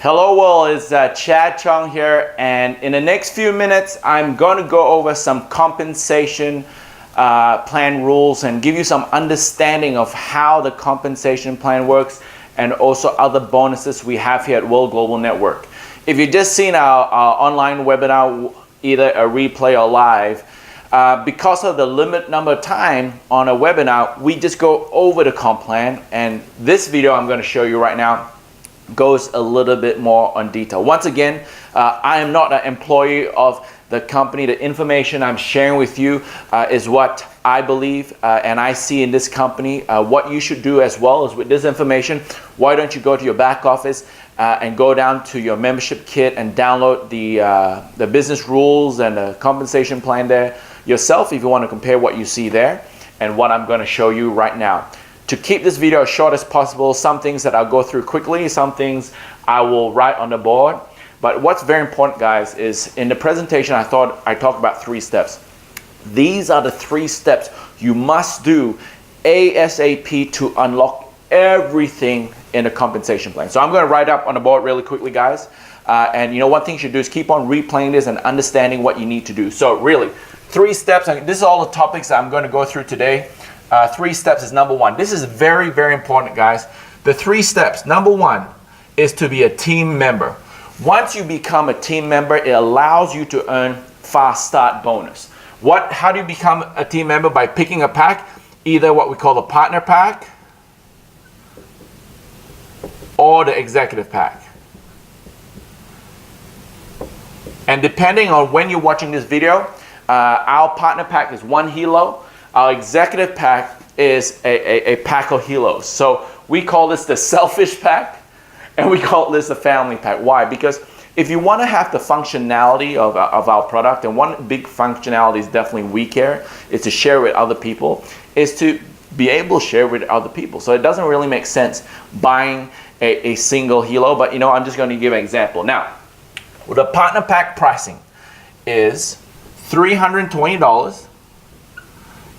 Hello world, it's Chad Chong here, and in the next few minutes I'm going to go over some compensation plan rules and give you some understanding of how the compensation plan works and also other bonuses we have here at World Global Network. If you've just seen our online webinar, either a replay or live, because of the limited number of time on a webinar, we just go over the comp plan, and this video I'm going to show you right now goes a little bit more on detail. Once again, I am not an employee of the company. The information I'm sharing with you is what I believe and I see in this company. What you should do as well is with this information, why don't you go to your back office and go down to your membership kit and download the business rules and the compensation plan there yourself if you want to compare what you see there and what I'm going to show you right now. To keep this video as short as possible, some things that I'll go through quickly, some things I will write on the board. But what's very important, guys, is in the presentation I thought I talked about 3 steps. These are the 3 steps you must do ASAP to unlock everything in a compensation plan. So I'm going to write up on the board really quickly, guys. And you know, one thing you should do is keep on replaying this and understanding what you need to do. So really, 3 steps. This is all the topics I'm going to go through today. 3 steps is number 1. This is very, very important, guys. The 3 steps. Number 1 is to be a team member. Once you become a team member, it allows you to earn fast start bonus. How do you become a team member? By picking a pack, either what we call the partner pack or the executive pack. And depending on when you're watching this video, our partner pack is 1 Helo. Our executive pack is a pack of Helos. So we call this the selfish pack, and we call this the family pack. Why? Because if you want to have the functionality of our product, and one big functionality is definitely we care, is to share with other people, is to be able to share with other people. So it doesn't really make sense buying a single Helo, but you know, I'm just going to give an example. Now, the partner pack pricing is $320.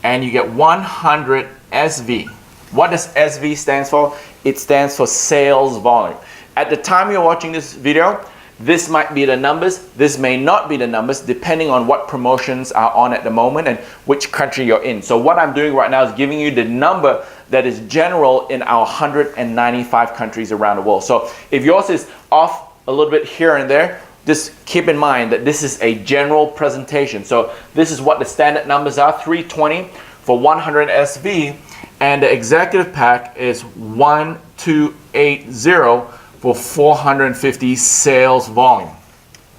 And you get 100 SV. What does SV stand for? It stands for sales volume. At the time you're watching this video, this might be the numbers, this may not be the numbers, depending on what promotions are on at the moment and which country you're in. So what I'm doing right now is giving you the number that is general in our 195 countries around the world. So if yours is off a little bit here and there, just keep in mind that this is a general presentation. So this is what the standard numbers are, 320 for 100 SV, and the executive pack is 1280 for 450 sales volume.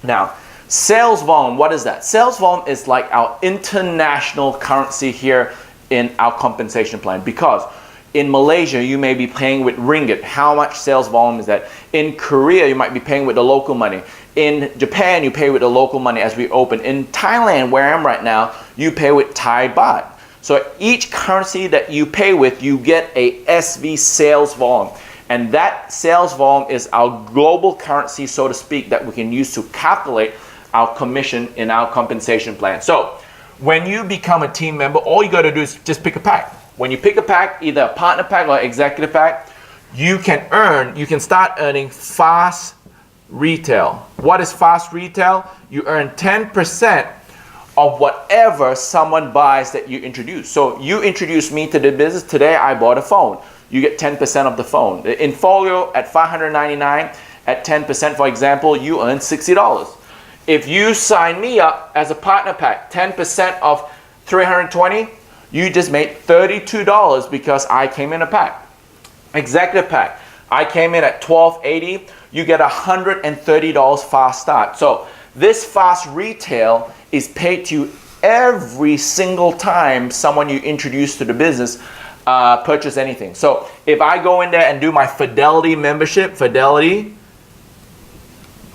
Now, sales volume, what is that? Sales volume is like our international currency here in our compensation plan, because in Malaysia, you may be paying with ringgit. How much sales volume is that? In Korea, you might be paying with the local money. In Japan, you pay with the local money as we open. In Thailand, where I am right now, you pay with Thai baht. So each currency that you pay with, you get a SV sales volume. And that sales volume is our global currency, so to speak, that we can use to calculate our commission in our compensation plan. So when you become a team member, all you got to do is just pick a pack. When you pick a pack, either a partner pack or executive pack, you can start earning fast retail. What is fast retail? You earn 10% of whatever someone buys that you introduce. So you introduced me to the business. Today I bought a phone. You get 10% of the phone. The Infolio at $599 at 10%, for example, you earn $60. If you sign me up as a partner pack, 10% of 320, you just made $32 because I came in a pack. Executive pack, I came in at $1280. You get $130 fast start. So this fast retail is paid to you every single time someone you introduce to the business purchase anything. So if I go in there and do my Fidelity membership, Fidelity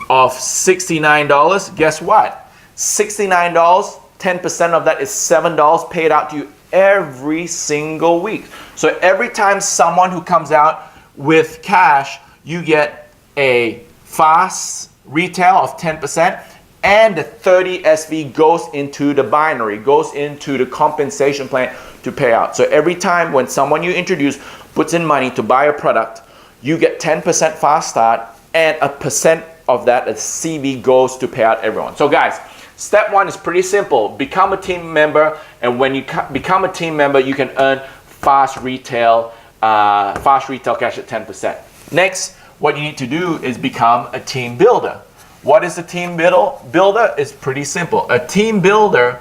of $69, guess what? $69, 10% of that is $7 paid out to you every single week. So every time someone who comes out with cash, you get a fast retail of 10%, and the 30 SV goes into the binary, goes into the compensation plan to pay out. So every time when someone you introduce puts in money to buy a product, you get 10% fast start and a percent of that as CV goes to pay out everyone. So guys, step one is pretty simple. Become a team member, and when you become a team member, you can earn fast retail cash at 10%. Next, what you need to do is become a team builder. What is a team builder? It's pretty simple. A team builder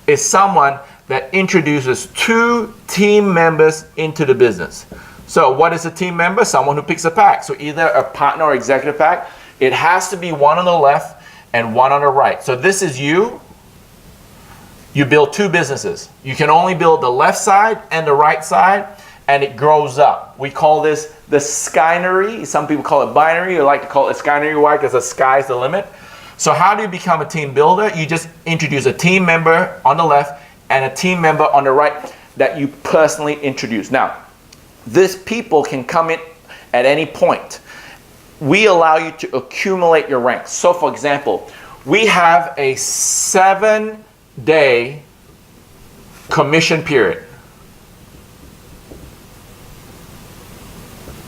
is someone that introduces 2 team members into the business. So what is a team member? Someone who picks a pack. So either a partner or executive pack. It has to be one on the left and one on the right. So this is you. You build 2 businesses. You can only build the left side and the right side, and it grows up. We call this the skynery. Some people call it binary. I like to call it skynery. Why? Because the sky's the limit. So how do you become a team builder? You just introduce a team member on the left and a team member on the right that you personally introduce. Now, these people can come in at any point. We allow you to accumulate your ranks. So for example, we have a 7-day commission period.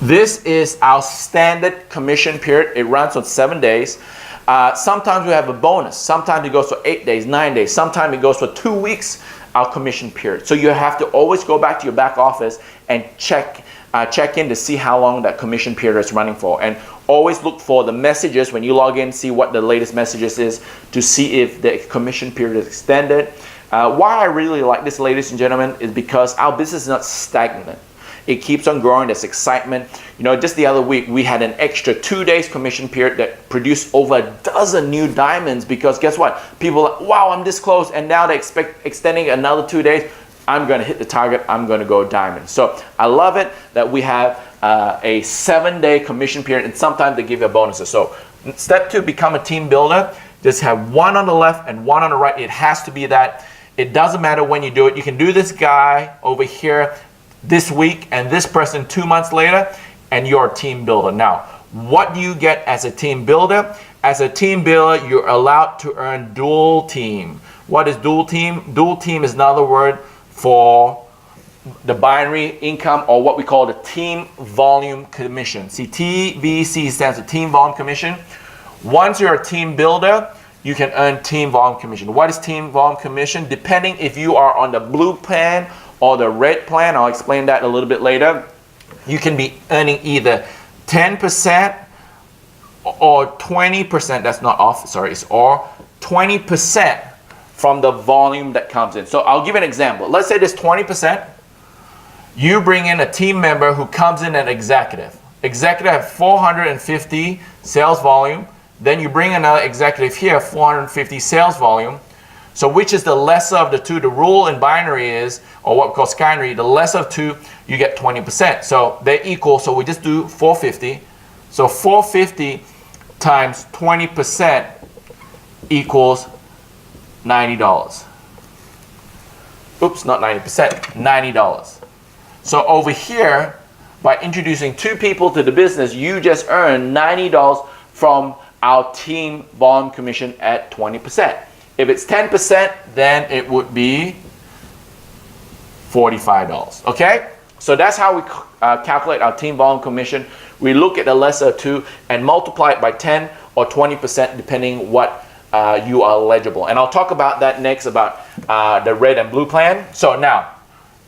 This is our standard commission period. It runs on 7 days. Sometimes we have a bonus. Sometimes it goes for 8 days, 9 days. Sometimes it goes for 2 weeks, our commission period. So you have to always go back to your back office and check in to see how long that commission period is running for. And always look for the messages when you log in, see what the latest messages is to see if the commission period is extended. Why I really like this, ladies and gentlemen, is because our business is not stagnant. It keeps on growing. There's excitement. You know, just the other week, we had an extra 2 days commission period that produced over a dozen new diamonds, because guess what? People are like, wow, I'm this close, and now they expect extending another 2 days. I'm going to hit the target. I'm going to go diamond. So I love it that we have a 7-day commission period, and sometimes they give you bonuses. So step 2, become a team builder. Just have one on the left and one on the right. It has to be that. It doesn't matter when you do it. You can do this guy over here this week and this person 2 months later, and you're a team builder. Now, what do you get as a team builder? As a team builder, you're allowed to earn dual team. What is dual team? Dual team is another word for the binary income, or what we call the team volume commission. See, TVC stands for team volume commission. Once you're a team builder, you can earn team volume commission. What is team volume commission? Depending if you are on the blue plan or the red plan, I'll explain that a little bit later. You can be earning either 10% or 20%, that's not off, sorry, it's or 20% from the volume that comes in. So I'll give an example. Let's say there's 20%. You bring in a team member who comes in at executive. Executive have 450 sales volume. Then you bring another executive here, 450 sales volume. So which is the lesser of the two? The rule in binary is, or what we call skynery, the lesser of two, you get 20%. So they're equal, so we just do 450. So 450 times 20% equals $90. Oops, not 90%, $90. So over here, by introducing 2 people to the business, you just earn $90 from our team volume commission at 20%. If it's 10%, then it would be $45, okay? So that's how we calculate our team volume commission. We look at the lesser of 2 and multiply it by 10 or 20% depending what you are eligible. And I'll talk about that next, about the red and blue plan. So now,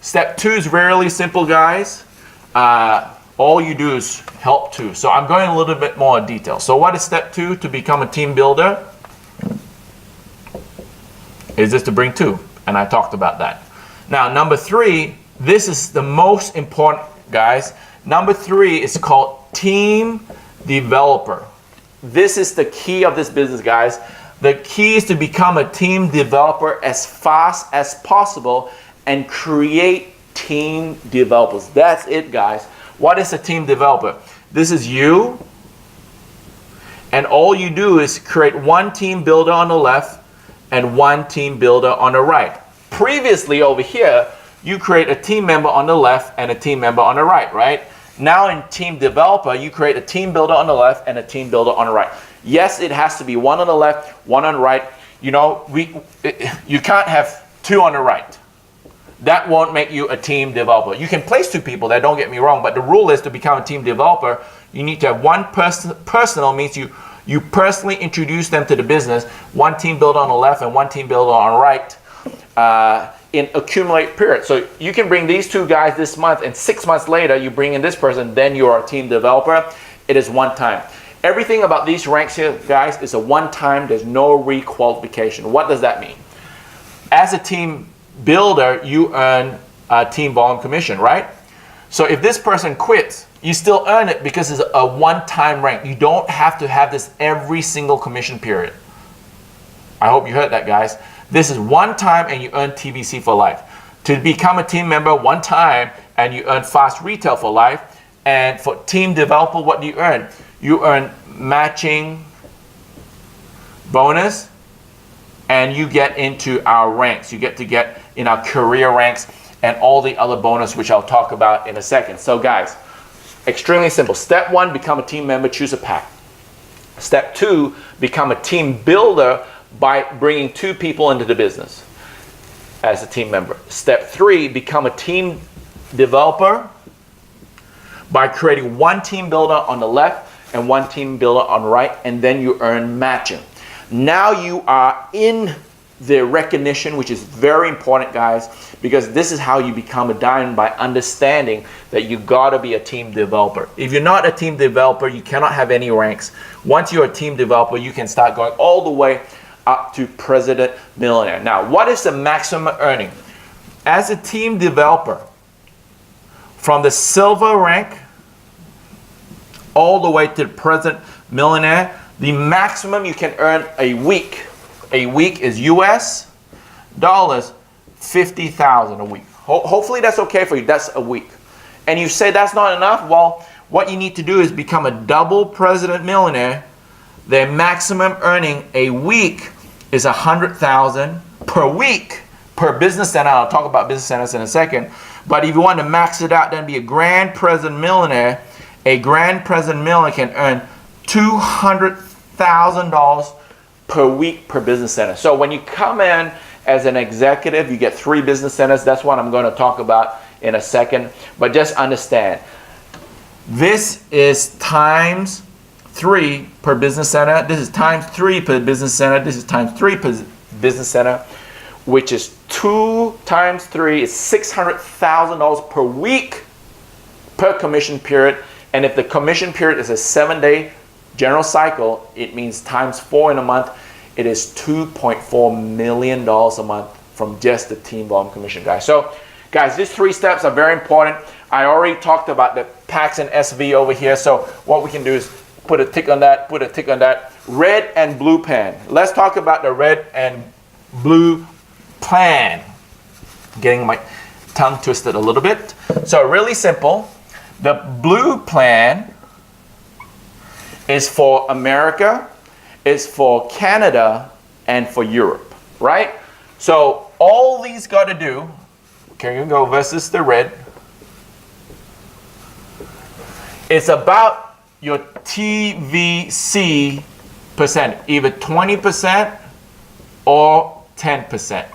step 2 is really simple, guys. All you do is help 2. So I'm going a little bit more in detail. So what is step 2 to become a team builder? Is this to bring 2, and I talked about that. Now, number 3, this is the most important, guys. Number 3 is called team developer. This is the key of this business, guys. The key is to become a team developer as fast as possible and create team developers. That's it, guys. What is a team developer? This is you, and all you do is create one team builder on the left and one team builder on the right. Previously over here, you create a team member on the left and a team member on the right, right? Now in team developer, you create a team builder on the left and a team builder on the right. Yes, it has to be one on the left, one on the right. You know, you can't have 2 on the right. that won't make you a team developer. You can place two people there, don't get me wrong, but the rule is to become a team developer, you need to have one person. Personal means you personally introduce them to the business, one team builder on the left and one team builder on the right, in accumulate period. So you can bring these two guys this month, and 6 months later you bring in this person, then you're a team developer. It is one time. Everything about these ranks here, guys, is a one time. There's no requalification. What does that mean? As a team builder, you earn a team volume commission, right? So if this person quits, you still earn it because it's a one-time rank. You don't have to have this every single commission period. I hope you heard that, guys. This is one time and you earn TVC for life. To become a team member, one time, and you earn fast retail for life. And for team developer, what do you earn? You earn matching bonus, and you get into our ranks. You get to get in our career ranks and all the other bonus, which I'll talk about in a second. So guys, extremely simple. Step 1, become a team member, choose a pack. Step 2, become a team builder by bringing 2 people into the business as a team member. Step 3, become a team developer by creating one team builder on the left and one team builder on the right, and then you earn matching. Now you are in the recognition, which is very important, guys, because this is how you become a diamond, by understanding that you gotta be a team developer. If you're not a team developer, you cannot have any ranks. Once you're a team developer, you can start going all the way up to president millionaire. Now, what is the maximum earning? As a team developer, from the silver rank all the way to the president millionaire, the maximum you can earn a week is US dollars 50,000 a week. Hopefully that's okay for you. That's a week. And you say that's not enough? Well, what you need to do is become a double president millionaire. Their maximum earning a week is 100,000 per week per business center. I'll talk about business centers in a second. But if you want to max it out, then be a grand president millionaire. A grand president millionaire can earn $200,000 per week per business center. So when you come in as an executive, you get 3 business centers. That's what I'm going to talk about in a second. But just understand, this is times 3 per business center. This is times 3 per business center. This is times 3 per business center, which is 2 times 3 is $600,000 per week per commission period. And if the commission period is a 7-day general cycle, it means times 4 in a month. It is $2.4 million a month from just the team volume commission, guys. So, guys, these 3 steps are very important. I already talked about the packs and SV over here. So what we can do is put a tick on that, put a tick on that. Red and blue plan. Let's talk about the red and blue plan. Getting my tongue twisted a little bit. So really simple. The blue plan is for America, is for Canada, and for Europe, right? So all these got to do, can you go versus the red, it's about your TVC percent, either 20% or 10%.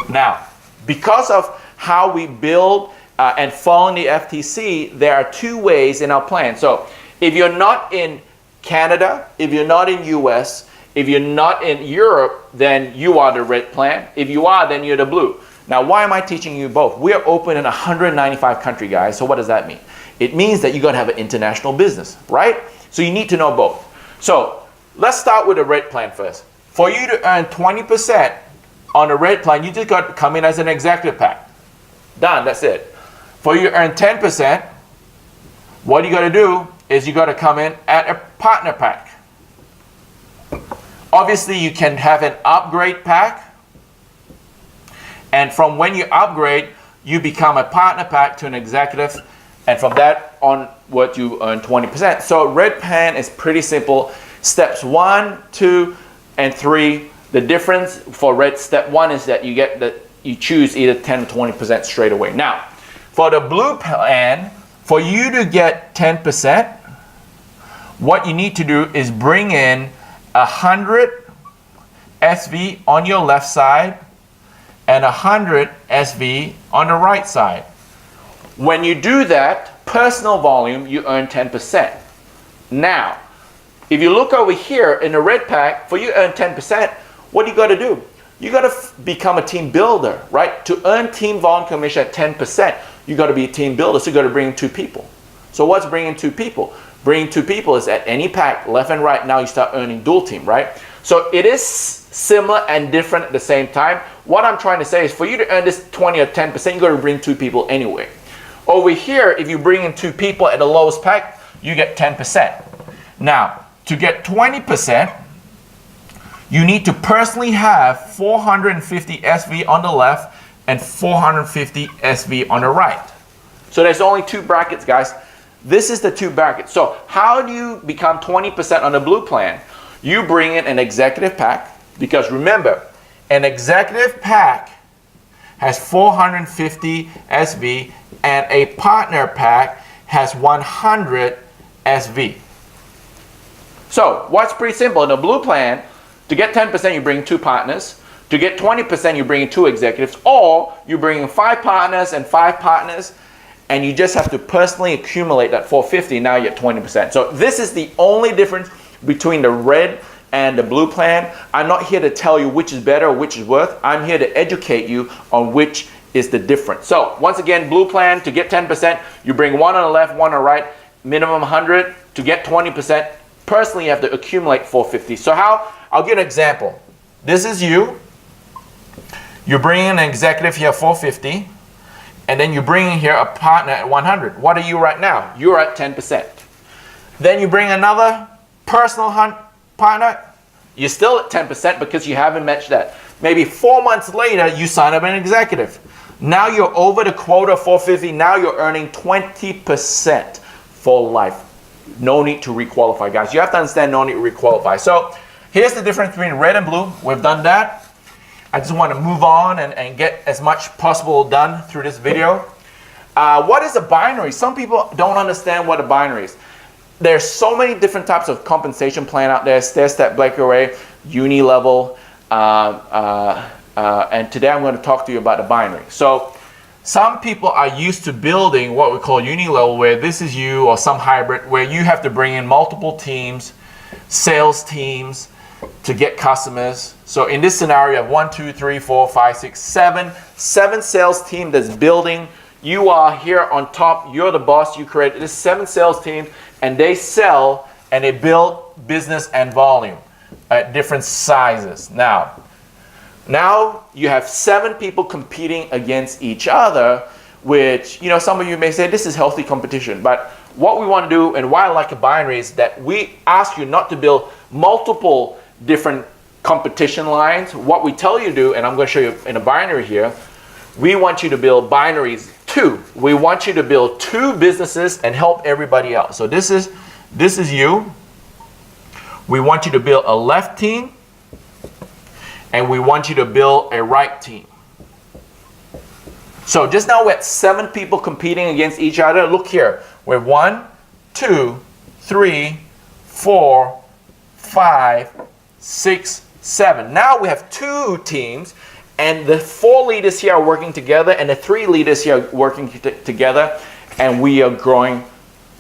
Now, because of how we build and following the FTC, there are 2 ways in our plan. So if you're not in Canada, if you're not in US, if you're not in Europe, then you are the red plan. If you are, then you're the blue. Now, why am I teaching you both? We are open in 195 countries, guys. So what does that mean? It means that you're going to have an international business, right? So you need to know both. So let's start with the red plan first. For you to earn 20% on the red plan, you just got to come in as an executive pack. Done, that's it. For you to earn 10%, what you got to do is you got to come in at a partner pack. Obviously, you can have an upgrade pack. And from when you upgrade, you become a partner pack to an executive. And from that onward, you earn 20%. So red plan is pretty simple. Steps 1, 2, and 3. The difference for red, step 1 is that you choose either 10 or 20% straight away. Now, for the blue plan, for you to get 10%, what you need to do is bring in 100 SV on your left side and 100 SV on the right side. When you do that, personal volume, you earn 10%. Now, if you look over here in the red pack, for you to earn 10%, what do you got to do? You got to become a team builder, right? To earn team volume commission at 10%, you got to be a team builder, so you got to bring in 2 people. So what's bringing 2 people? Bringing 2 people is at any pack, left and right, now you start earning dual team, right? So it is similar and different at the same time. What I'm trying to say is for you to earn this 20 or 10%, you got to bring 2 people anyway. Over here, if you bring in 2 people at the lowest pack, you get 10%. Now, to get 20%, you need to personally have 450 SV on the left and 450 SV on the right. So there's only 2 brackets, guys. This is the 2 brackets. So how do you become 20% on the blue plan? You bring in an executive pack, because remember, an executive pack has 450 SV and a partner pack has 100 SV. So what's pretty simple? In the blue plan, to get 10%, you bring 2 partners. To get 20%, you bring in 2 executives, or you bring in 5 partners and 5 partners, and you just have to personally accumulate that 450. Now you get 20%. So this is the only difference between the red and the blue plan. I'm not here to tell you which is better or which is worth. I'm here to educate you on which is the difference. So once again, blue plan, to get 10%, you bring 1 on the left, 1 on the right, minimum 100. To get 20%, personally you have to accumulate 450. So how? I'll give an example. This is you. You bring in an executive here, 450, and then you bring in here a partner at 100. What are you right now? You're at 10%. Then you bring another personal partner, you're still at 10% because you haven't matched that. Maybe 4 months later, you sign up an executive. Now you're over the quota 450. Now you're earning 20% for life. No need to requalify, guys. You have to understand no need to requalify. So here's the difference between red and blue. We've done that. I just want to move on and get as much possible done through this video. What is a binary? Some people don't understand what a binary is. There's so many different types of compensation plan out there. Stair-step breakaway, uni level, and today I'm going to talk to you about the binary. So some people are used to building what we call uni level, where this is you or some hybrid, where you have to bring in multiple teams, sales teams, to get customers. So in this scenario, you have 1, 2, 3, 4, 5, 6, 7 sales team that's building. You are here on top. You're the boss. You create this 7 sales team, and they sell and they build business and volume at different sizes. Now you have 7 people competing against each other, which, you know, some of you may say this is healthy competition. But what we want to do, and why I like a binary, is that we ask you not to build multiple different competition lines. What we tell you to do, and I'm going to show you in a binary here, we want you to build binaries 2. We want you to build 2 businesses and help everybody else. So this is you. We want you to build a left team, and we want you to build a right team. So just now we're at 7 people competing against each other. Look here. We're 1, 2, 3, 4, 5, 6, 7. Now we have 2 teams, and the 4 leaders here are working together, and the 3 leaders here are working together, and we are growing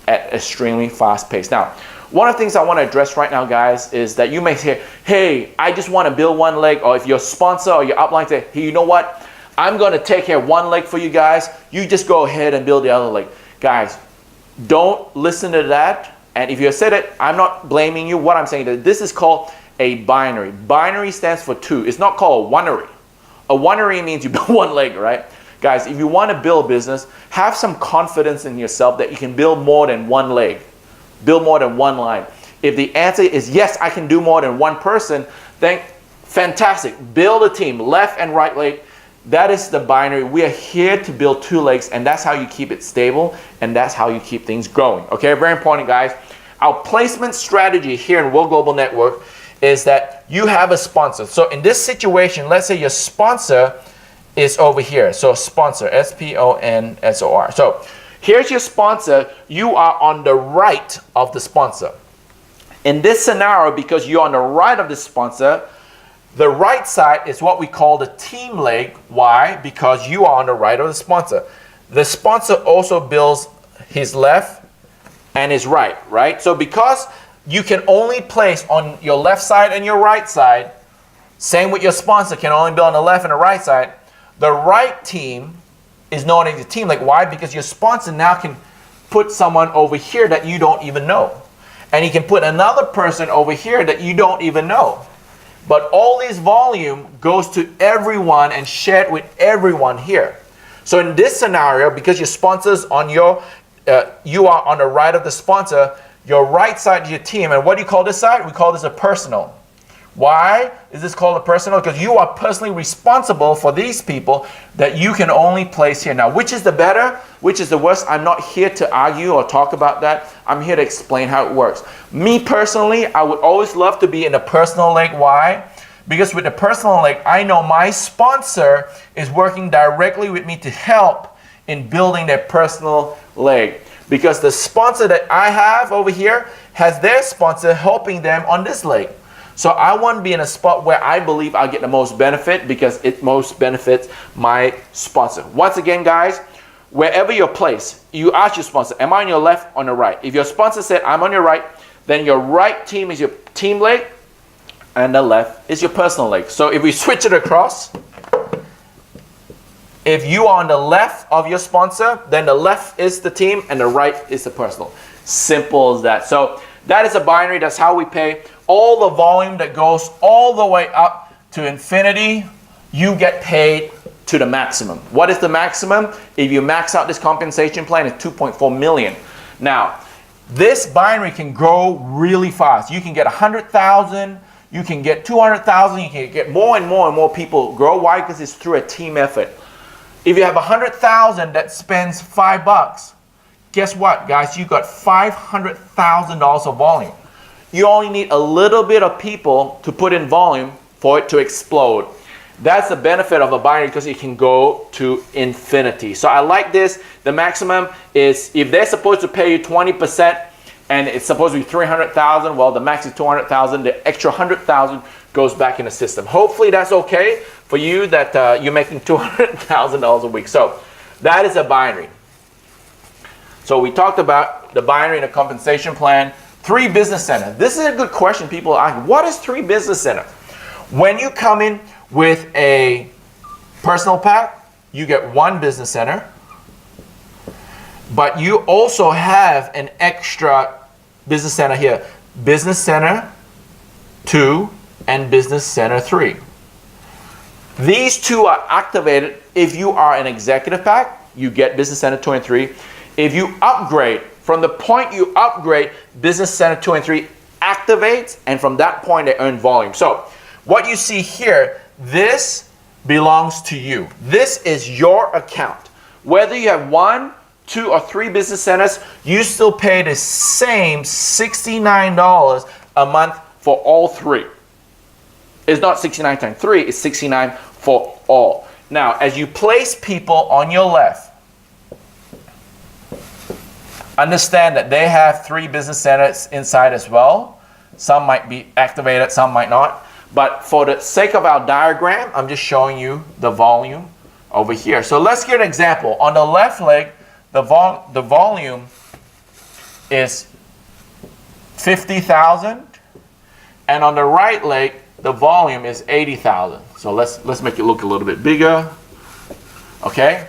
at extremely fast pace. Now, one of the things I want to address right now, guys, is that you may say, hey, I just want to build 1 leg, or if your sponsor or your upline say, hey, you know what? I'm going to take care of 1 leg for you guys. You just go ahead and build the other leg. Guys, don't listen to that. And if you said it, I'm not blaming you. What I'm saying is this is called a binary. Binary stands for 2. It's not called a oneary. A oneary means you build 1 leg, right? Guys, if you want to build business, have some confidence in yourself that you can build more than 1 leg. Build more than 1 line. If the answer is yes, I can do more than 1 person, then fantastic. Build a team, left and right leg. That is the binary. We are here to build 2 legs, and that's how you keep it stable, and that's how you keep things growing. Okay, very important, guys. Our placement strategy here in World Global Network is that you have a sponsor. So in this situation, let's say your sponsor is over here. So sponsor, S-P-O-N-S-O-R. So here's your sponsor. You are on the right of the sponsor. In this scenario, because you're on the right of the sponsor, The right side is what we call the team leg. Why? Because you are on the right of the sponsor. The sponsor also builds his left and his right, right? So because you can only place on your left side and your right side, same with your sponsor, can only build on the left and the right side, the right team is known as the team leg. Why? Because your sponsor now can put someone over here that you don't even know. And he can put another person over here that you don't even know. But all this volume goes to everyone and shared with everyone here. So in this scenario, because your sponsor's on your, you are on the right of the sponsor, your right side is your team. And what do you call this side? We call this a personal. Why is this called a personal? Because you are personally responsible for these people that you can only place here. Now, which is the better? Which is the worst? I'm not here to argue or talk about that. I'm here to explain how it works. Me personally, I would always love to be in the personal leg. Why? Because with the personal leg, I know my sponsor is working directly with me to help in building their personal leg. Because the sponsor that I have over here has their sponsor helping them on this leg. So I want to be in a spot where I believe I'll get the most benefit because it most benefits my sponsor. Once again, guys, wherever you're placed, you ask your sponsor, am I on your left or on the right? If your sponsor said, I'm on your right, then your right team is your team leg and the left is your personal leg. So if we switch it across, if you are on the left of your sponsor, then the left is the team and the right is the personal. Simple as that. So that is a binary. That's how we pay. All the volume that goes all the way up to infinity, you get paid to the maximum. What is the maximum? If you max out this compensation plan, it's 2.4 million. Now, this binary can grow really fast. You can get 100,000, you can get 200,000, you can get more and more and more people grow. Why? Because it's through a team effort. If you have 100,000 that spends $5, guess what, guys? You got $500,000 of volume. You only need a little bit of people to put in volume for it to explode. That's the benefit of a binary because it can go to infinity. So I like this. The maximum is if they're supposed to pay you 20% and it's supposed to be 300,000, well, the max is 200,000. The extra 100,000 goes back in the system. Hopefully that's okay for you that you're making $200,000 a week. So that is a binary. So we talked about the binary and the compensation plan. 3 business center. This is a good question people ask. What is 3 business center? When you come in with a personal pack, you get 1 business center, but you also have an extra business center here. Business center 2 and business center 3. These 2 are activated if you are an executive pack. You get business center 2 and 3. If you upgrade, from the point you upgrade, business center 2 and 3 activates, and from that point they earn volume. So what you see here, this belongs to you. This is your account. Whether you have 1, 2, or 3 business centers, you still pay the same $69 a month for all 3. It's not 69 times 3, it's 69 for all. Now, as you place people on your left, understand that they have 3 business centers inside as well. Some might be activated, some might not. But for the sake of our diagram, I'm just showing you the volume over here. So let's get an example. On the left leg, the volume is 50,000. And on the right leg, the volume is 80,000. So let's make it look a little bit bigger. Okay?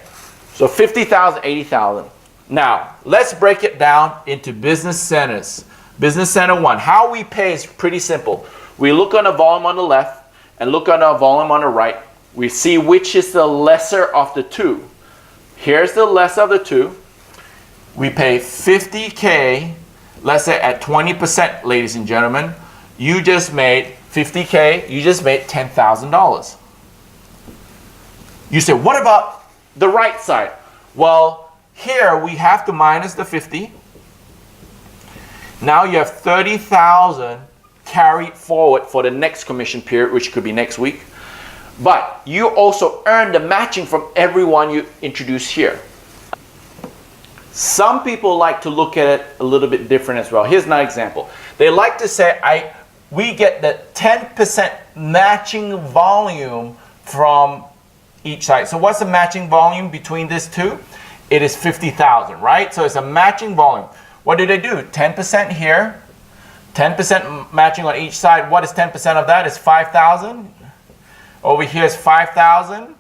So 50,000, 80,000. Now, let's break it down into business centers. Business center 1. How we pay is pretty simple. We look on the volume on the left and look on the volume on the right. We see which is the lesser of the 2. Here's the lesser of the 2. We pay 50K, let's say at 20%, ladies and gentlemen. You just made 50K, you just made $10,000. You say, what about the right side? Well, here we have to minus the 50. Now you have 30,000 carried forward for the next commission period, which could be next week. But you also earn the matching from everyone you introduce here. Some people like to look at it a little bit different as well. Here's an example. They like to say, we get the 10% matching volume from each side. So what's the matching volume between these two? It is 50,000, right? So it's a matching volume. What do they do? 10% here, 10% matching on each side. What is 10% of that? It's 5,000. Over here is 5,000.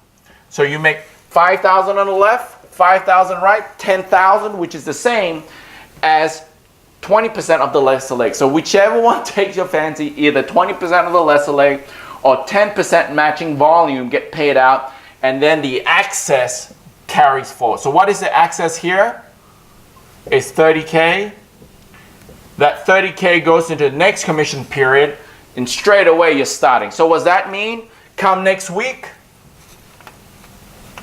So you make 5,000 on the left, 5,000 right, 10,000, which is the same as 20% of the lesser leg. So whichever one takes your fancy, either 20% of the lesser leg or 10% matching volume get paid out, and then the excess carries forward. So what is the excess here? It's 30K. That 30K goes into the next commission period, and straight away you're starting. So what does that mean? Come next week,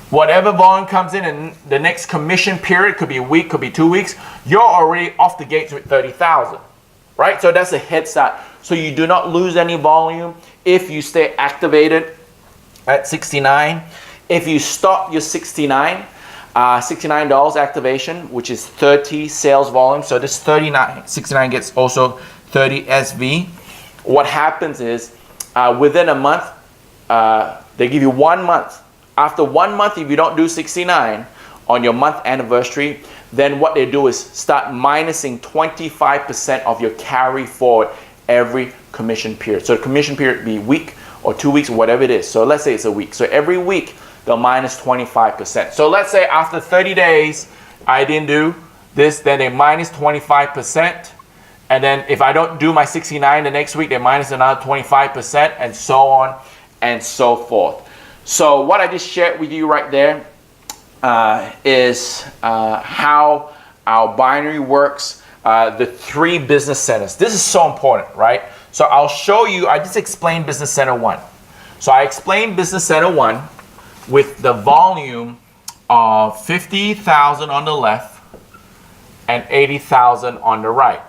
whatever volume comes in the next commission period, could be a week, could be 2 weeks, you're already off the gates with 30,000, right? So that's a head start. So you do not lose any volume if you stay activated at 69. If you stop your $69 activation, which is 30 sales volume, so this 69 gets also 30 SV. What happens is within a month, they give you 1 month. After 1 month, if you don't do 69 on your month anniversary, then what they do is start minusing 25% of your carry forward every commission period. So the commission period be week or 2 weeks, whatever it is. So let's say it's a week. So every week, they'll minus 25%. So let's say after 30 days, I didn't do this, then they minus 25%. And then if I don't do my 69 the next week, they minus another 25%, and so on and so forth. So what I just shared with you right there is how our binary works, the 3 business centers. This is so important, right? So I'll show you, I just explained business center 1. So I explained business center 1 with the volume of 50,000 on the left and 80,000 on the right.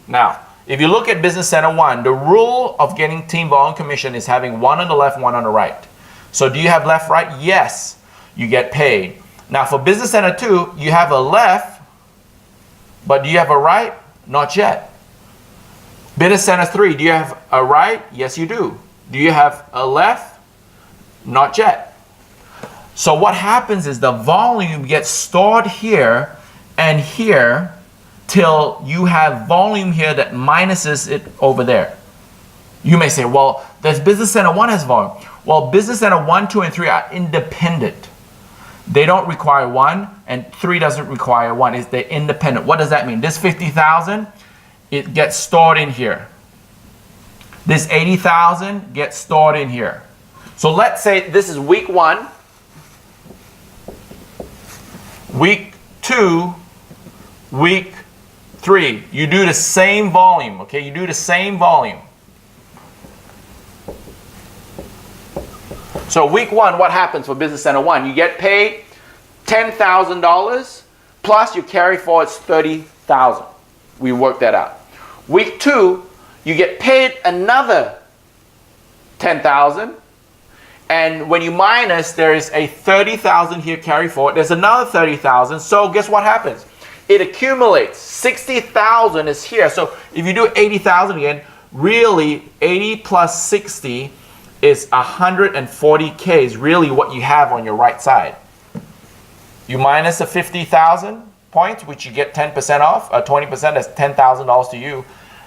Now, if you look at business center 1, the rule of getting team volume commission is having 1 on the left, 1 on the right. So do you have left, right? Yes, you get paid. Now for business center 2, you have a left, but do you have a right? Not yet. Business center 3, do you have a right? Yes, you do. Do you have a left? Not yet. So what happens is the volume gets stored here and here till you have volume here that minuses it over there. You may say, well, there's business center 1 has volume. Well, business center 1, 2, and 3 are independent. They don't require 1, and 3 doesn't require 1. They're independent. What does that mean? This 50,000, it gets stored in here. This 80,000 gets stored in here. So let's say this is week 1, week 2, week 3. You do the same volume, okay? You do the same volume. So week 1, what happens for business center 1? You get paid $10,000 plus your carry forward is 30,000. We worked that out. Week 2, you get paid another 10,000, and when you minus, there is a 30,000 here carry forward. There's another 30,000. So guess what happens? It accumulates. 60,000 is here. So if you do 80,000 again, really 80 plus 60 is 140K is really what you have on your right side. You minus the 50,000 points, which you get 10% off, 20%, that's $10,000 to you.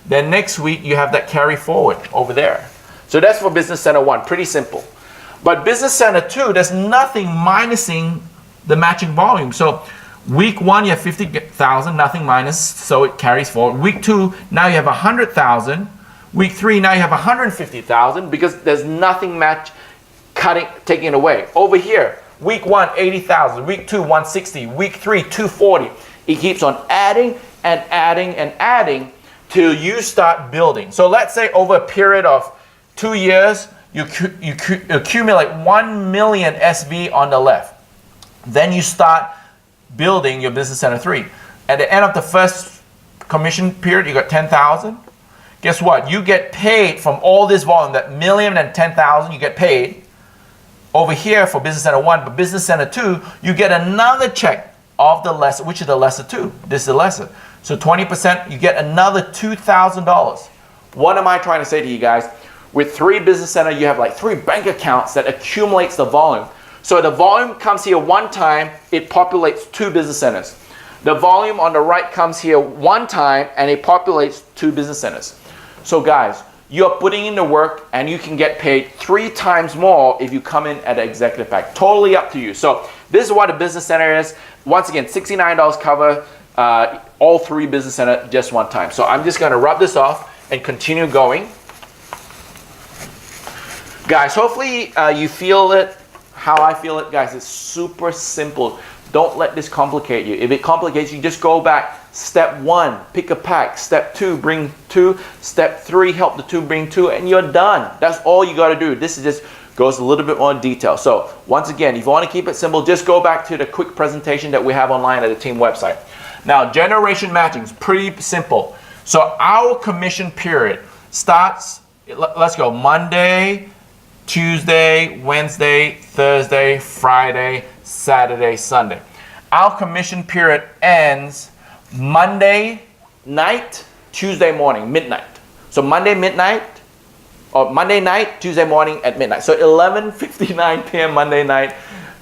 Then next week you have that carry forward over there. So that's for business center 1, pretty simple. But business center 2, there's nothing minusing the matching volume. So week 1 you have 50,000, nothing minus, so it carries forward. Week 2, now you have 100,000. Week 3, now you have 150,000 because there's nothing taking it away. Over here, week 1, 80,000. Week 2, 160. Week 3, 240. It keeps on adding and adding and adding till you start building. So let's say over a period of 2 years, you accumulate 1 million SV on the left. Then you start building your business center 3. At the end of the first commission period, you got 10,000. Guess what? You get paid from all this volume, that million and 10,000, you get paid over here for business center 1, but business center 2, you get another check of the lesser, which is the lesser 2. This is the lesser. So 20%, you get another $2,000. What am I trying to say to you guys? With 3 business center, you have like 3 bank accounts that accumulates the volume. So the volume comes here one time, it populates 2 business centers. The volume on the right comes here one time and it populates 2 business centers. So guys, you're putting in the work and you can get paid 3 times more if you come in at an executive pack. Totally up to you. So this is what a business center is. Once again, $69 cover all 3 business center just one time. So I'm just gonna rub this off and continue going. Guys, hopefully you feel it how I feel it. Guys, it's super simple. Don't let this complicate you. If it complicates you, just go back. Step 1, pick a pack. Step 2, bring 2. Step 3, help the 2 bring 2, and you're done. That's all you got to do. This is just goes a little bit more in detail. So once again, if you want to keep it simple, just go back to the quick presentation that we have online at the team website. Now, generation matching is pretty simple. So our commission period starts, let's go, Monday, Tuesday, Wednesday, Thursday, Friday, Saturday, Sunday. Our commission period ends Monday night, Tuesday morning, midnight. So Monday midnight, or Monday night, Tuesday morning at midnight. So 11:59 p.m. Monday night,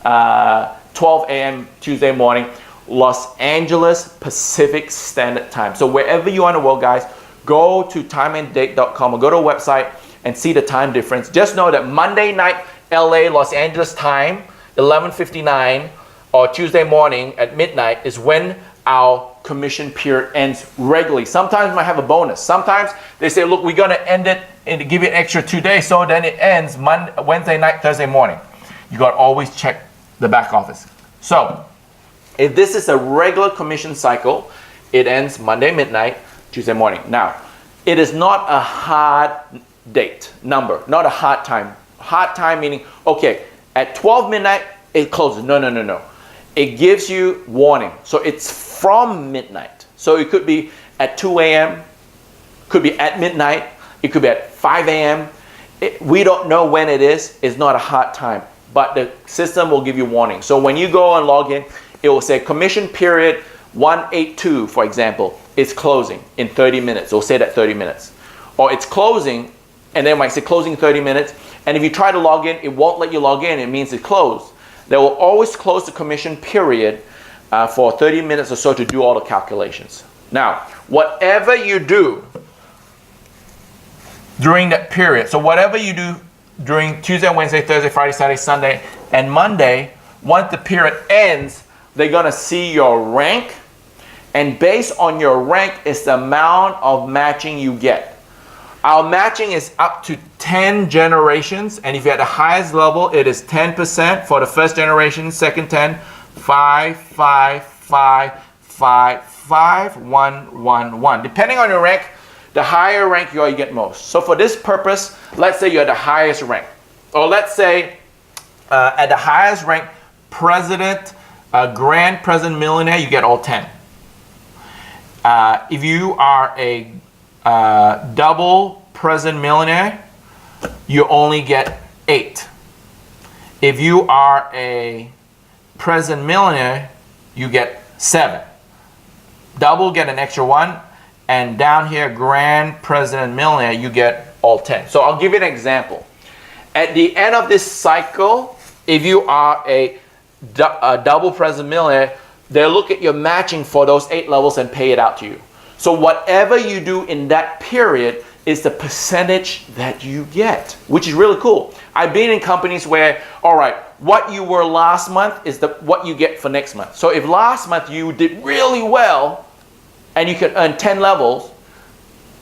12 a.m. Tuesday morning, Los Angeles Pacific Standard Time. So wherever you are in the world, guys, go to timeanddate.com or go to a website and see the time difference. Just know that Monday night, LA, Los Angeles time, 11:59, or Tuesday morning at midnight is when our commission period ends regularly. Sometimes we might have a bonus. Sometimes they say, look, we're gonna end it and give you an extra 2 days, so then it ends Wednesday night, Thursday morning. You gotta always check the back office. So if this is a regular commission cycle, it ends Monday midnight, Tuesday morning. Now, it is not a hard date number, not a hard time. Hard time meaning, okay, at 12 midnight, it closes. No, no, no, no. It gives you warning. So it's from midnight. So it could be at 2 a.m., could be at midnight, it could be at 5 a.m. We don't know when it is. It's not a hard time, but the system will give you warning. So when you go and log in, it will say commission period 182, for example, is closing in 30 minutes. It will say that 30 minutes. Or it's closing, and then it might say closing 30 minutes. And if you try to log in, it won't let you log in. It means it's closed. They will always close the commission period for 30 minutes or so to do all the calculations. Now, whatever you do during that period, so whatever you do during Tuesday, Wednesday, Thursday, Friday, Saturday, Sunday, and Monday, once the period ends, they're gonna see your rank, and based on your rank is the amount of matching you get. Our matching is up to 10 generations, and if you're at the highest level, it is 10% for the first generation, second 10, 5, 5, 5, 5, 5, 1, 1, 1. Depending on your rank, the higher rank you are, you get most. So for this purpose, let's say you're at the highest rank. Or let's say at the highest rank, president, grand president millionaire, you get all 10. If you are a double president millionaire, you only get 8. If you are a president millionaire, you get 7. Double, get an extra 1, and down here, grand president millionaire, you get all 10. So I'll give you an example. At the end of this cycle, if you are a double president millionaire, they'll look at your matching for those 8 levels and pay it out to you. So whatever you do in that period is the percentage that you get, which is really cool. I've been in companies where, all right, what you were last month is what you get for next month. So if last month you did really well and you could earn 10 levels,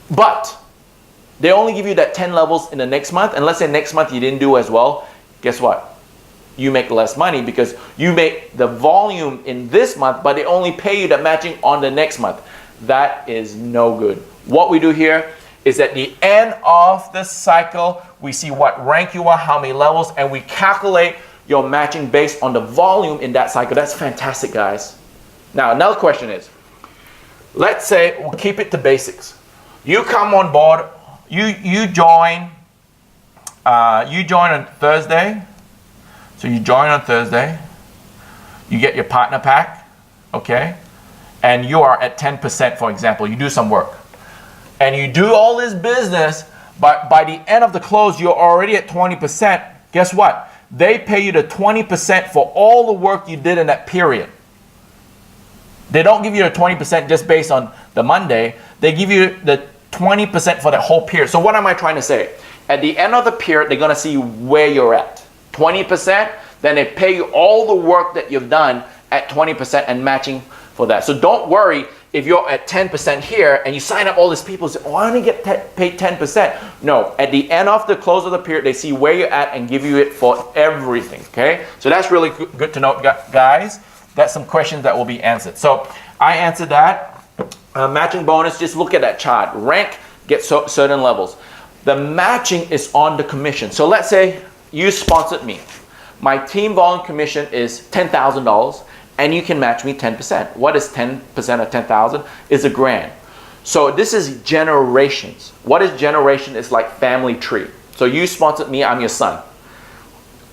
but they only give you that 10 levels in the next month, and let's say next month you didn't do as well, guess what? You make less money because you make the volume in this month, but they only pay you that matching on the next month. That is no good. What we do here is at the end of the cycle, we see what rank you are, how many levels, and we calculate your matching based on the volume in that cycle. That's fantastic, guys. Now, another question is, let's say we'll keep it to basics. You come on board, you join on Thursday. So you join on Thursday, you get your partner pack, okay? And you are at 10%, for example. You do some work. And you do all this business, But by the end of the close, you're already at 20%. Guess what? They pay you the 20% for all the work you did in that period. They don't give you the 20% just based on the Monday. They give you the 20% for the whole period. So what am I trying to say? At the end of the period, they're going to see where you're at. 20%, then they pay you all the work that you've done at 20% and matching for that. So don't worry if you're at 10% here and you sign up all these people and say, oh, I only get paid 10%. No, at the end of the close of the period, they see where you're at and give you it for everything, okay? So that's really good to know, guys. That's some questions that will be answered. So I answered that. Matching bonus, just look at that chart. Rank gets certain levels. The matching is on the commission. So let's say you sponsored me. My team volume commission is $10,000 and you can match me 10%. What is 10% of 10,000? It's $1,000. So this is generations. What is generation? It's like family tree. So you sponsored me, I'm your son.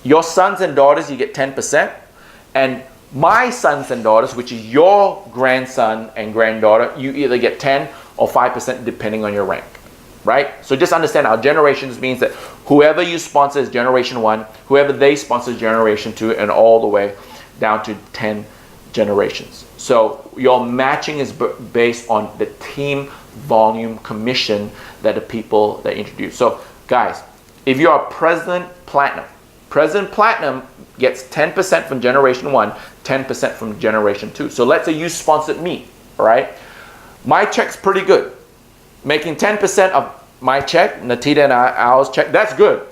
Your sons and daughters, you get 10%. And my sons and daughters, which is your grandson and granddaughter, you either get 10 or 5% depending on your rank, right? So just understand our generations means that whoever you sponsor is generation 1, whoever they sponsor is generation 2, and all the way down to 10 generations. So your matching is based on the team volume commission that the people that introduce. So guys, if you are President Platinum gets 10% from generation 1, 10% from generation 2. So let's say you sponsored me, all right? My check's pretty good. Making 10% of my check, Natita and ours check, that's good.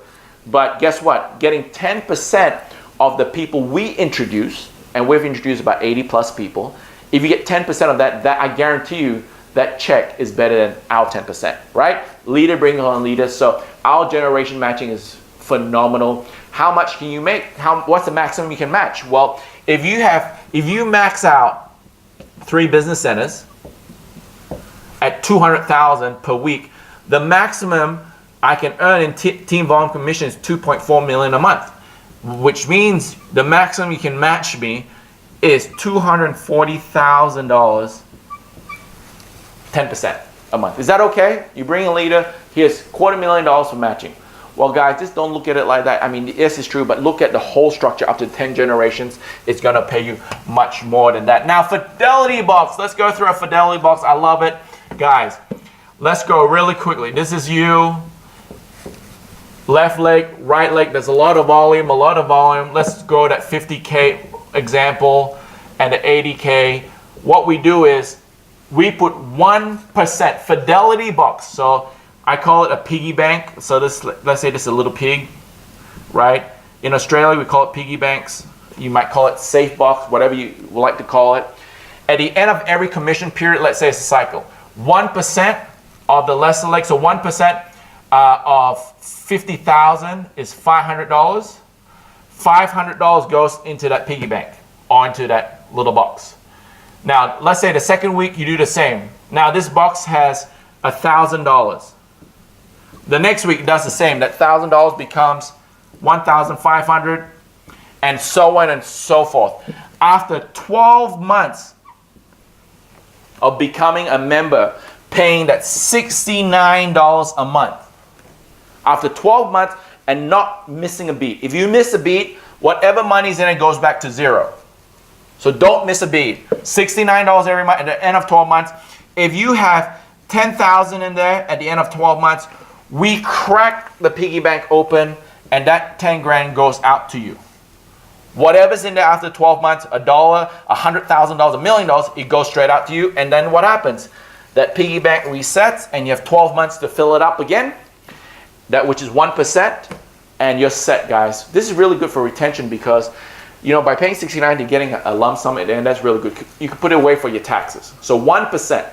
But guess what? Getting 10% of the people we introduce, and we've introduced about 80 plus people, if you get 10% of that, I guarantee you that check is better than our 10%, right? Leader brings on leaders. So our generation matching is phenomenal. How much can you make? What's the maximum you can match? Well, if you max out 3 business centers at $200,000 per week, the maximum I can earn in team volume commission is $2.4 million a month, which means the maximum you can match me is $240,000, 10% a month. Is that okay? You bring a leader, here's $250,000 for matching. Well, guys, just don't look at it like that. I mean, yes, it's true, but look at the whole structure up to 10 generations. It's going to pay you much more than that. Now, Fidelity Box. Let's go through a Fidelity Box. I love it. Guys, let's go really quickly. This is you. Left leg, right leg. There's a lot of volume, Let's go that 50K example and the 80K. What we do is we put 1% Fidelity Box. So I call it a piggy bank. So this, let's say this is a little pig, right? In Australia, we call it piggy banks. You might call it safe box, whatever you would like to call it. At the end of every commission period, let's say it's a cycle, 1% of the lesser leg, so 1% of 50,000 is $500. $500 goes into that piggy bank or into that little box. Now, let's say the second week you do the same. Now this box has $1,000. The next week it does the same. That $1,000 becomes $1,500, and so on and so forth. After 12 months of becoming a member, paying that $69 a month. After 12 months and not missing a beat. If you miss a beat, whatever money's in it goes back to zero. So don't miss a beat. $69 every month at the end of 12 months. If you have $10,000 in there at the end of 12 months, we crack the piggy bank open and that 10 grand goes out to you. Whatever's in there after 12 months, $1, $100,000, $1 million, it goes straight out to you. And then what happens? That piggy bank resets and you have 12 months to fill it up again, that which is 1%, and you're set, guys. This is really good for retention because, you know, by paying $69 to getting a lump sum at the end, that's really good. You can put it away for your taxes. So 1%.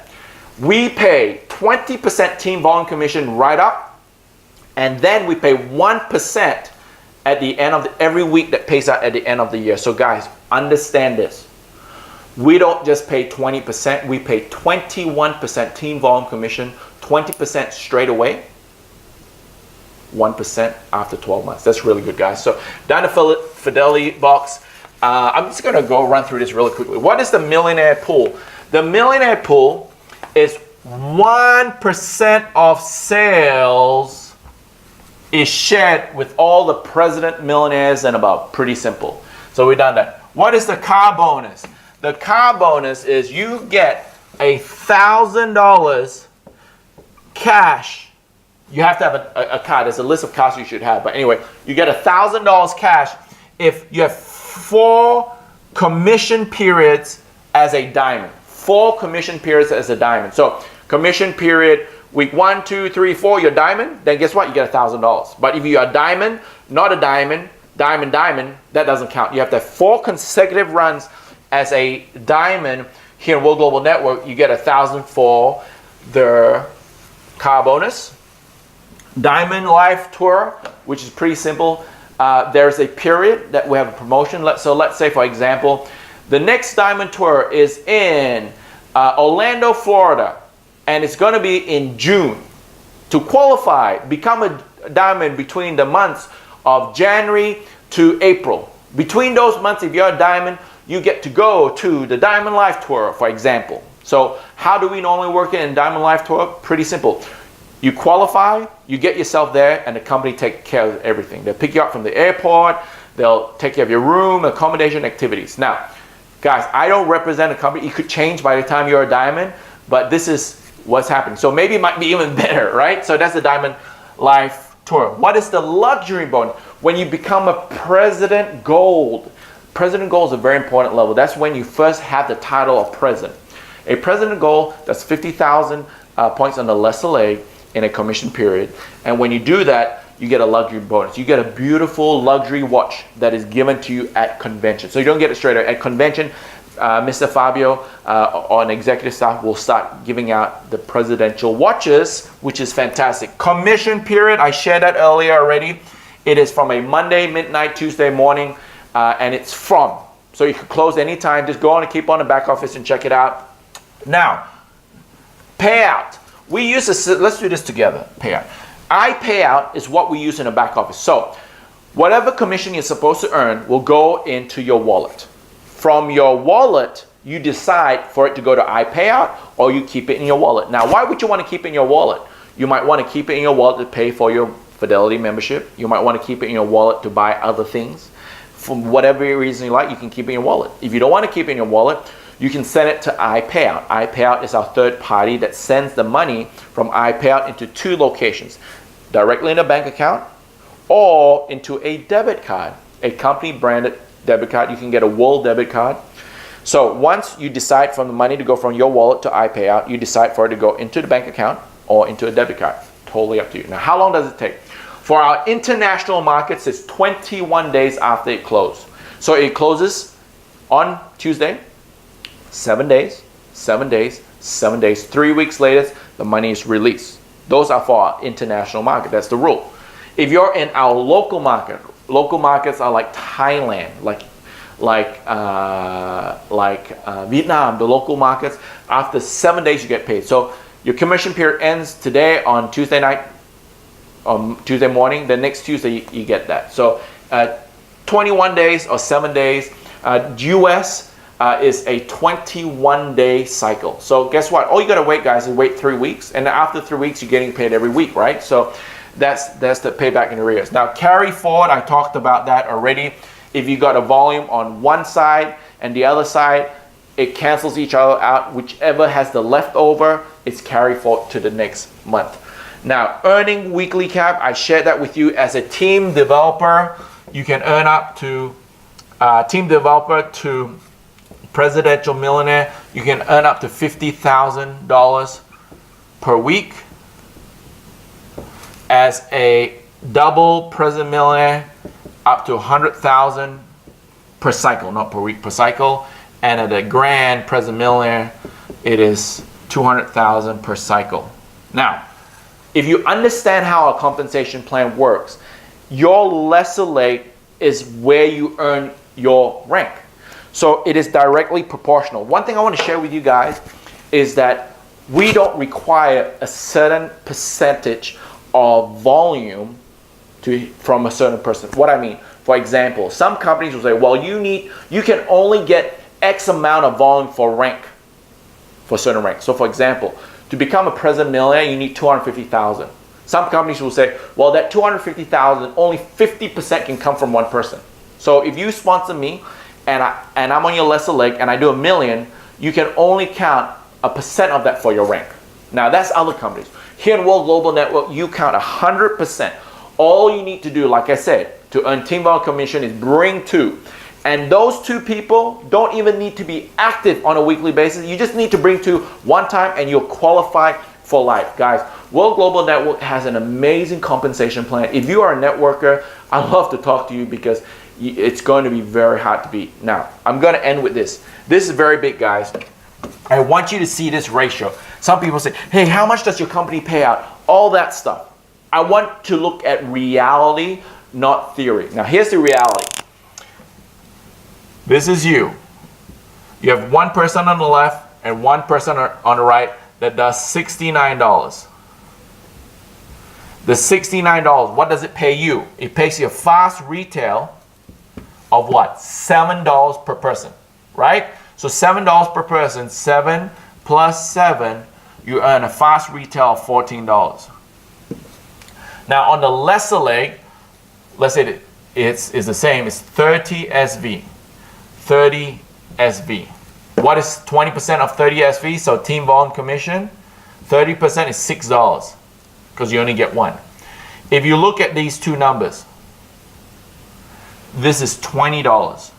We pay 20% team volume commission right up, and then we pay 1% at the end of every week that pays out at the end of the year. So guys, understand this. We don't just pay 20%, we pay 21% team volume commission, 20% straight away, 1% after 12 months. That's really good, guys. So down the Fidelity Box, I'm just gonna go run through this really quickly. What is the millionaire pool? The millionaire pool is 1% of sales is shared with all the president millionaires and above. Pretty simple. So we've done that. What is the car bonus? The car bonus is you get $1,000 cash. You have to have a car. There's a list of cars you should have. But anyway, you get $1,000 cash if you have 4 commission periods as a diamond. 4 commission periods as a diamond. So commission period, week 1, 2, 3, 4, you're diamond, then guess what? You get $1,000. But if you're a diamond, not a diamond, diamond, that doesn't count. You have to have 4 consecutive runs as a diamond here in World Global Network. You get $1,000 for the car bonus. Diamond Life Tour, which is pretty simple. There's a period that we have a promotion. So let's say, for example, the next Diamond Tour is in Orlando, Florida, and it's going to be in June. To qualify, become a diamond between the months of January to April. Between those months, if you're a diamond, you get to go to the Diamond Life Tour, for example. So how do we normally work it in Diamond Life Tour? Pretty simple. You qualify, you get yourself there, and the company take care of everything. They'll pick you up from the airport, they'll take care of your room, accommodation, activities. Now, guys, I don't represent a company. It could change by the time you're a diamond, but this is what's happening. So maybe it might be even better, right? So that's the Diamond Life Tour. What is the luxury bonus? When you become a President Gold. President Gold is a very important level. That's when you first have the title of President. A President Gold, that's 50,000 points on the lesser leg in a commission period. And when you do that, you get a luxury bonus. You get a beautiful luxury watch that is given to you at convention. So you don't get it straight away. At convention, Mr. Fabio on executive staff will start giving out the presidential watches, which is fantastic. Commission period, I shared that earlier already. It is from a Monday, midnight, Tuesday morning, and it's from. So you can close anytime. Just go on and keep on the back office and check it out. Now, payout. We use this, let's do this together, payout. iPayout is what we use in the back office. So whatever commission you're supposed to earn will go into your wallet. From your wallet, you decide for it to go to iPayout or you keep it in your wallet. Now, why would you want to keep it in your wallet? You might want to keep it in your wallet to pay for your Fidelity membership. You might want to keep it in your wallet to buy other things. For whatever reason you like, you can keep it in your wallet. If you don't want to keep it in your wallet, you can send it to iPayout. iPayout is our third party that sends the money from iPayout into 2 locations. Directly in a bank account or into a debit card. A company branded debit card. You can get a World debit card. So once you decide from the money to go from your wallet to iPayout, you decide for it to go into the bank account or into a debit card. Totally up to you. Now, how long does it take? For our international markets, it's 21 days after it closes. So it closes on Tuesday, 7 days, 7 days, 7 days. 3 weeks later, the money is released. Those are for our international market. That's the rule. If you're in our local markets are like Thailand, like Vietnam, the local markets. After 7 days, you get paid. So your commission period ends today on Tuesday night, Tuesday morning. The next Tuesday, you get that. So 21 days or 7 days. US is a 21-day cycle. So guess what? All you gotta wait, guys, is wait 3 weeks, and after 3 weeks, you're getting paid every week, right? So that's the payback in arrears. Now, carry forward, I talked about that already. If you got a volume on one side and the other side, it cancels each other out. Whichever has the leftover, it's carry forward to the next month. Now, earning weekly cap, I shared that with you as a team developer. You can earn up to team developer to presidential millionaire. You can earn up to $50,000 per week. As a double president millionaire, up to $100,000 per cycle, not per week, per cycle. And at a grand president millionaire, it is $200,000 per cycle. Now, if you understand how a compensation plan works, your lesser leg is where you earn your rank. So it is directly proportional. One thing I want to share with you guys is that we don't require a certain percentage of volume from a certain person. What I mean, for example, some companies will say, well, you can only get X amount of volume for rank, for certain rank. So for example, to become a president millionaire, you need 250,000. Some companies will say, well, that 250,000, only 50% can come from one person. So if you sponsor me and I'm on your lesser leg and I do $1 million, you can only count 1% of that for your rank. Now that's other companies. Here in World Global Network, you count 100%. All you need to do, like I said, to earn team volume commission is bring 2. And those 2 people don't even need to be active on a weekly basis. You just need to bring 2 one time and you'll qualify for life. Guys, World Global Network has an amazing compensation plan. If you are a networker, I'd love to talk to you because it's going to be very hard to beat. Now, I'm going to end with this. This is very big, guys. I want you to see this ratio. Some people say, hey, how much does your company pay out? All that stuff. I want to look at reality, not theory. Now, here's the reality. This is you. You have one person on the left and one person on the right that does $69. The $69, what does it pay you? It pays you a fast retail of what? $7 per person, right? So $7 per person, 7 plus 7, you earn a fast retail of $14. Now on the lesser leg, let's say it's the same, it's 30 SV. 30 SV. What is 20% of 30 SV? So team volume commission, 30% is $6 because you only get one. If you look at these 2 numbers, this is $20.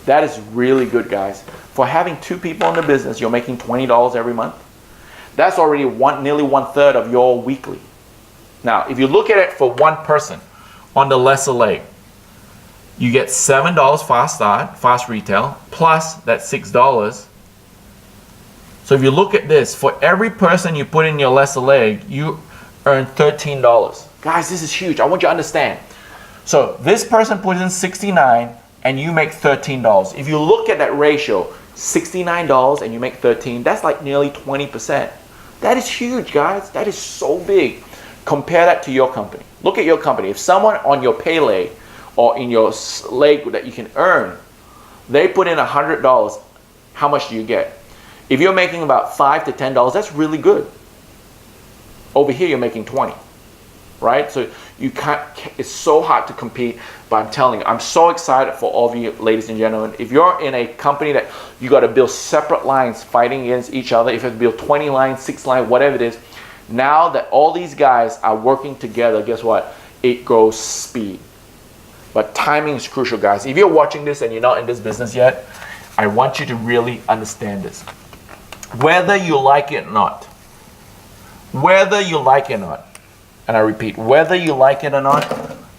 That is really good, guys. For having 2 people in the business, you're making $20 every month. That's already nearly 1/3 of your weekly. Now, if you look at it for one person on the lesser leg, you get $7 fast start, fast retail, plus that $6. So if you look at this, for every person you put in your lesser leg, you earn $13. Guys, this is huge. I want you to understand. So this person puts in 69 and you make $13. If you look at that ratio, $69 and you make 13, that's like nearly 20%. That is huge, guys. That is so big. Compare that to your company. Look at your company. If someone on your pay leg or in your leg that you can earn, they put in $100, how much do you get? If you're making about $5 to $10, that's really good. Over here, you're making 20, right? So you can't, it's so hard to compete, but I'm telling you, I'm so excited for all of you, ladies and gentlemen. If you're in a company that you got to build separate lines fighting against each other, if you have to build 20 lines, 6 lines, whatever it is, now that all these guys are working together, guess what? It grows speed. But timing is crucial, guys. If you're watching this and you're not in this business yet, I want you to really understand this. Whether you like it or not, whether you like it or not, and I repeat, whether you like it or not,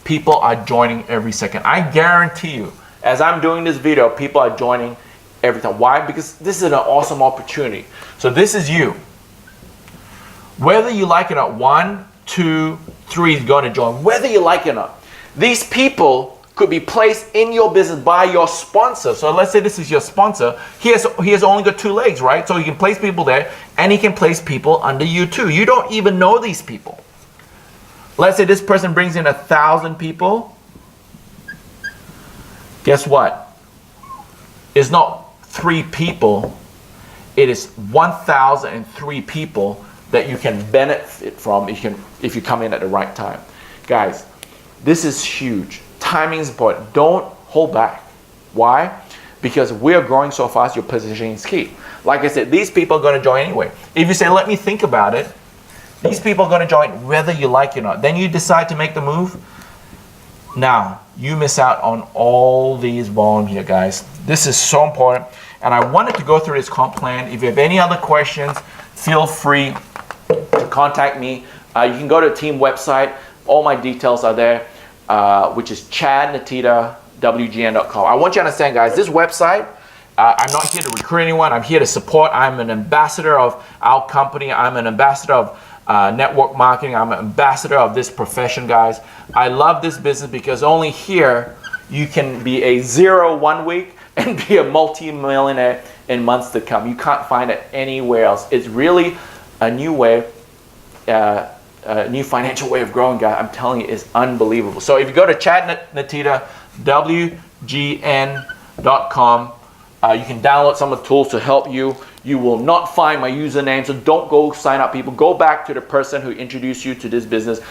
people are joining every second. I guarantee you, as I'm doing this video, people are joining every time. Why? Because this is an awesome opportunity. So this is you. Whether you like it or not, 1, 2, 3 is going to join. Whether you like it or not. These people could be placed in your business by your sponsor. So let's say this is your sponsor. He has only got 2 legs, right? So he can place people there and he can place people under you too. You don't even know these people. Let's say this person brings in 1,000 people. Guess what? It's not 3 people. It is 1,003 people that you can benefit from if you come in at the right time. Guys, this is huge. Timing is important. Don't hold back. Why? Because we're growing so fast, your positioning is key. Like I said, these people are going to join anyway. If you say, let me think about it, these people are going to join whether you like it or not. Then you decide to make the move. Now, you miss out on all these volume here, guys. This is so important. And I wanted to go through this comp plan. If you have any other questions, feel free to contact me. You can go to the team website. All my details are there, which is chadnatitawgn.com. I want you to understand, guys, this website, I'm not here to recruit anyone. I'm here to support. I'm an ambassador of our company. I'm an ambassador of network marketing. I'm an ambassador of this profession, guys. I love this business because only here you can be a 0 1 week and be a multi-millionaire in months to come. You can't find it anywhere else. It's really a new way, a new financial way of growing, guys. I'm telling you, it's unbelievable. So if you go to chadnatitawgn.com, You can download some of the tools to help you. You will not find my username, so don't go sign up people. Go back to the person who introduced you to this business.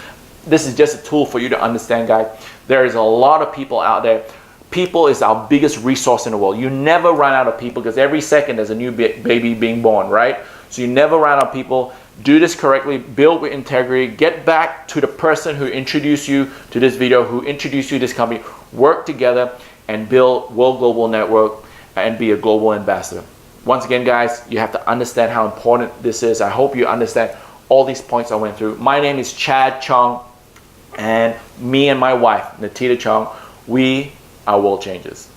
This is just a tool for you to understand, guys. There is a lot of people out there. People is our biggest resource in the world. You never run out of people because every second there's a new baby being born, right? So you never run out of people. Do this correctly, build with integrity, get back to the person who introduced you to this video, who introduced you to this company, work together and build World Global Network and be a global ambassador. Once again, guys, you have to understand how important this is. I hope you understand all these points I went through. My name is Chad Chong, and me and my wife, Natita Chong, we are world changers.